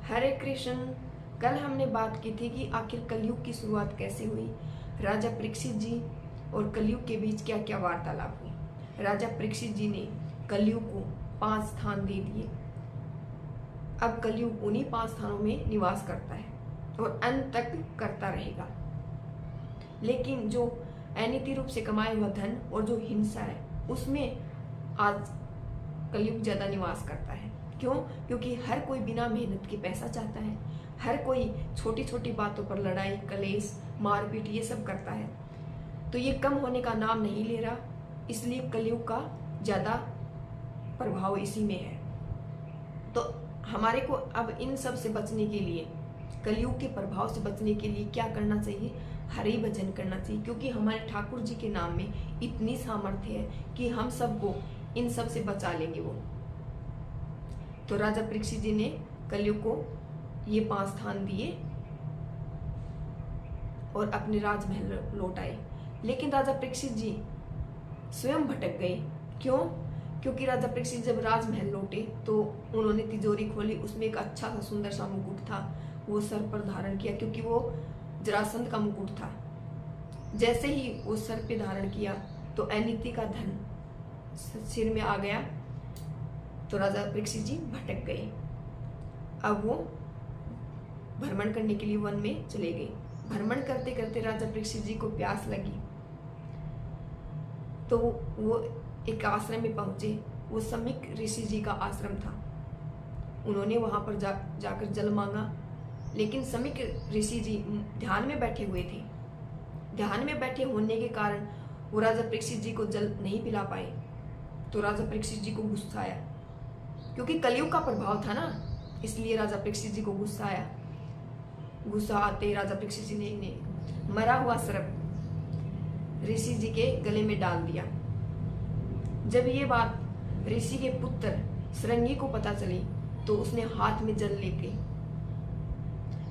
हरे कृष्ण। कल हमने बात की थी कि आखिर कलयुग की शुरुआत कैसे हुई। राजा परीक्षित जी और कलयुग के बीच क्या क्या वार्तालाप हुई। राजा परीक्षित जी ने कलयुग को 5 स्थान दे दिए। अब कलयुग उन्हीं 5 स्थानों में निवास करता है और अंत तक करता रहेगा। लेकिन जो अनिति रूप से कमाया हुआ धन और जो हिंसा है उसमें आज कलयुग ज्यादा निवास करता है। क्यों? क्योंकि हर कोई बिना मेहनत के पैसा चाहता है। हर कोई छोटी छोटी बातों पर लड़ाई कलेश मारपीट ये सब करता है। तो ये कम होने का नाम नहीं ले रहा, इसलिए कलयुग का ज्यादा प्रभाव इसी में है। तो हमारे को अब इन सब से बचने के लिए, कलयुग के प्रभाव से बचने के लिए क्या करना चाहिए? हरि भजन करना चाहिए, क्योंकि हमारे ठाकुर जी के नाम में इतनी सामर्थ्य है कि हम सबको इन सब से बचा लेंगे वो। तो राजा परीक्षित जी ने कलयुग को ये 5 स्थान दिए और अपने राजमहल लौट आए। लेकिन राजा परीक्षित जी स्वयं भटक गए। क्यों? क्योंकि राजा परीक्षित जब राजमहल लौटे तो उन्होंने तिजोरी खोली, उसमें एक अच्छा सा सुंदर सा मुकुट था, वो सर पर धारण किया, क्योंकि वो जरासंध का मुकुट था। जैसे ही वो सर पे धारण किया तो अनिति का धन सिर में आ गया। तो राजा परीक्षित जी भटक गए। अब वो भ्रमण करने के लिए वन में चले गए। भ्रमण करते करते राजा परीक्षित जी को प्यास लगी तो वो एक आश्रम में पहुंचे। वो समीक ऋषि जी का आश्रम था। उन्होंने वहां पर जाकर जल मांगा, लेकिन समीक ऋषि जी ध्यान में बैठे हुए थे। ध्यान में बैठे होने के कारण वो राजा परीक्षित जी को जल नहीं पिला पाए। तो राजा परीक्षित जी को गुस्सा आया, क्योंकि कलयुग का प्रभाव था ना, इसलिए राजा परीक्षित जी को गुस्सा आया। गुस्सा आते राजा परीक्षित जी ने मरा हुआ सर्प ऋषि जी के गले में डाल दिया। जब ये बात ऋषि के पुत्र श्रृंगी को पता चली तो उसने हाथ में जल लेके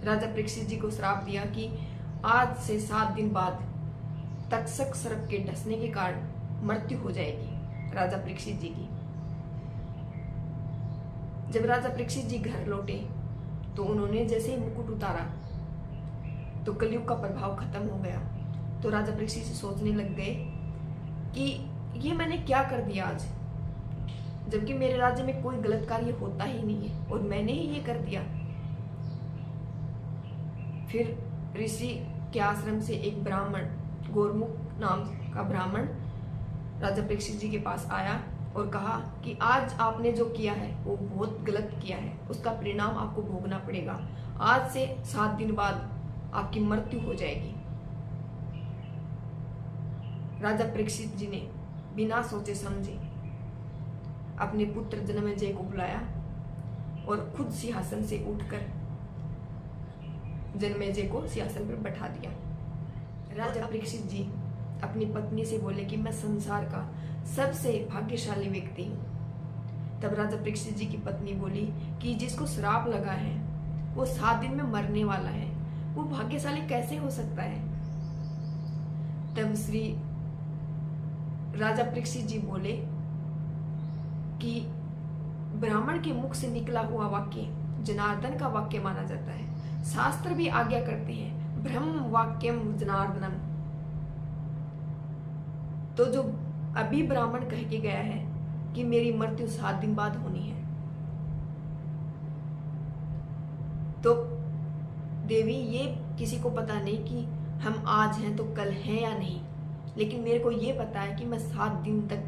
राजा परीक्षित जी को श्राप दिया कि आज से 7 दिन बाद तक्षक सर्प के डसने के कारण मृत्यु हो जाएगी राजा परीक्षित जी की। जब राजा परीक्षित जी घर लौटे तो उन्होंने जैसे ही मुकुट उतारा तो कलयुग का प्रभाव खत्म हो गया। तो राजा परीक्षित जी सोचने लग गए कि ये मैंने क्या कर दिया आज, जबकि मेरे राज्य में कोई गलत कार्य होता ही नहीं है और मैंने ही ये कर दिया। फिर ऋषि के आश्रम से एक ब्राह्मण, गोरमुख नाम का ब्राह्मण राजा परीक्षित जी के पास आया और कहा कि आज आपने जो किया है वो बहुत गलत किया है, उसका परिणाम आपको भोगना पड़ेगा। आज से 7 दिन बाद आपकी मृत्यु हो जाएगी। राजा परीक्षित जी ने बिना सोचे समझे अपने पुत्र जन्मेजय को बुलाया और खुद सिंहासन से उठकर जन्मेजय को सिंहासन पर बैठा दिया। राजा परीक्षित जी अपनी पत्नी से बोले कि मैं संसार का सबसे भाग्यशाली व्यक्ति हूँ। तब राजा परीक्षित जी की पत्नी बोली कि जिसको श्राप लगा है वो 7 दिन में मरने वाला है, वो भाग्यशाली कैसे हो सकता है? तब श्री राजा परीक्षित जी बोले कि ब्राह्मण के मुख से निकला हुआ वाक्य जनार्दन का वाक्य माना जाता है। शास्त्र भी आज्ञा करते हैं ब्रह्म वाक्यम जनार्दनम। तो जो अभी ब्राह्मण कह के गया है कि मेरी मृत्यु 7 दिन बाद होनी है, तो देवी ये किसी को पता नहीं कि हम आज हैं तो कल हैं या नहीं, लेकिन मेरे को ये पता है कि मैं 7 दिन तक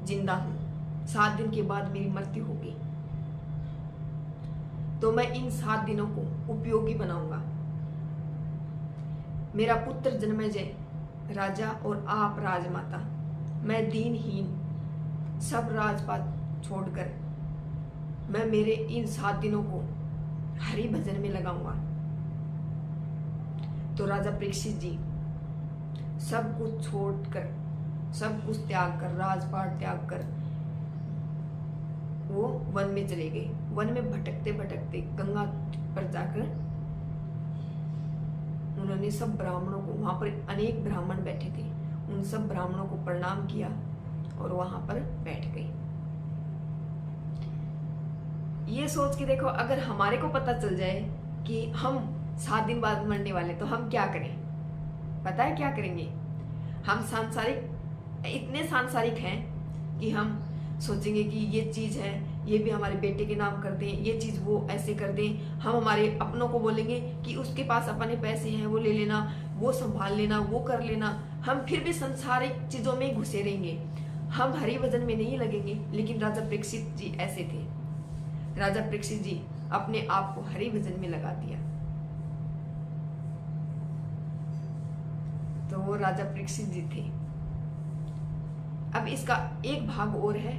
जिंदा हूं। 7 दिन के बाद मेरी मृत्यु होगी, तो मैं इन 7 दिनों को उपयोगी बनाऊंगा। मेरा पुत्र जन्मेजय राजा और आप राजमाता, मैं दीनहीन सब राजपाट छोड़कर मैं मेरे इन 7 दिनों को हरि भजन में लगाऊंगा। तो राजा परीक्षित जी सब कुछ छोड़कर, सब कुछ त्याग कर, राजपाट त्याग कर वो वन में चले गए। वन में भटकते भटकते गंगा पर जाकर उन्होंने सब ब्राह्मणों को, वहां पर अनेक ब्राह्मण बैठे थे, उन सब ब्राह्मणों को प्रणाम किया और वहां पर बैठ गए। ये सोच के देखो, अगर हमारे को पता चल जाए कि हम 7 दिन बाद मरने वाले, तो हम क्या करें? पता है क्या करेंगे? हम इतने सांसारिक हैं कि हम सोचेंगे कि ये चीज है, ये भी हमारे बेटे के नाम कर दें, ये चीज वो ऐसे कर दें। हम हमारे अपनों को बोलेंगे कि उसके पास अपने पैसे हैं, वो ले लेना, वो संभाल लेना, वो कर लेना। हम फिर भी संसारिक चीजों में घुसे रहेंगे, हम हरि भजन में नहीं लगेंगे। लेकिन राजा परीक्षित जी ऐसे थे। राजा परीक्षित जी अपने आप को हरि भजन में लगा दिया। तो वो राजा परीक्षित जी थे। अब इसका एक भाग और है,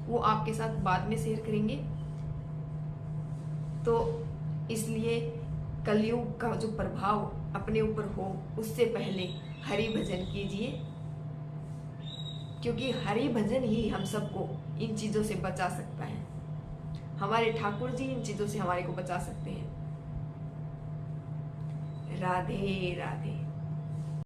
वो आपके साथ बाद में शेयर करेंगे। तो इसलिए कलयुग का जो प्रभाव अपने ऊपर हो, उससे पहले हरि भजन कीजिए, क्योंकि हरि भजन ही हम सबको इन चीजों से बचा सकता है। हमारे ठाकुर जी इन चीजों से हमारे को बचा सकते हैं। राधे राधे।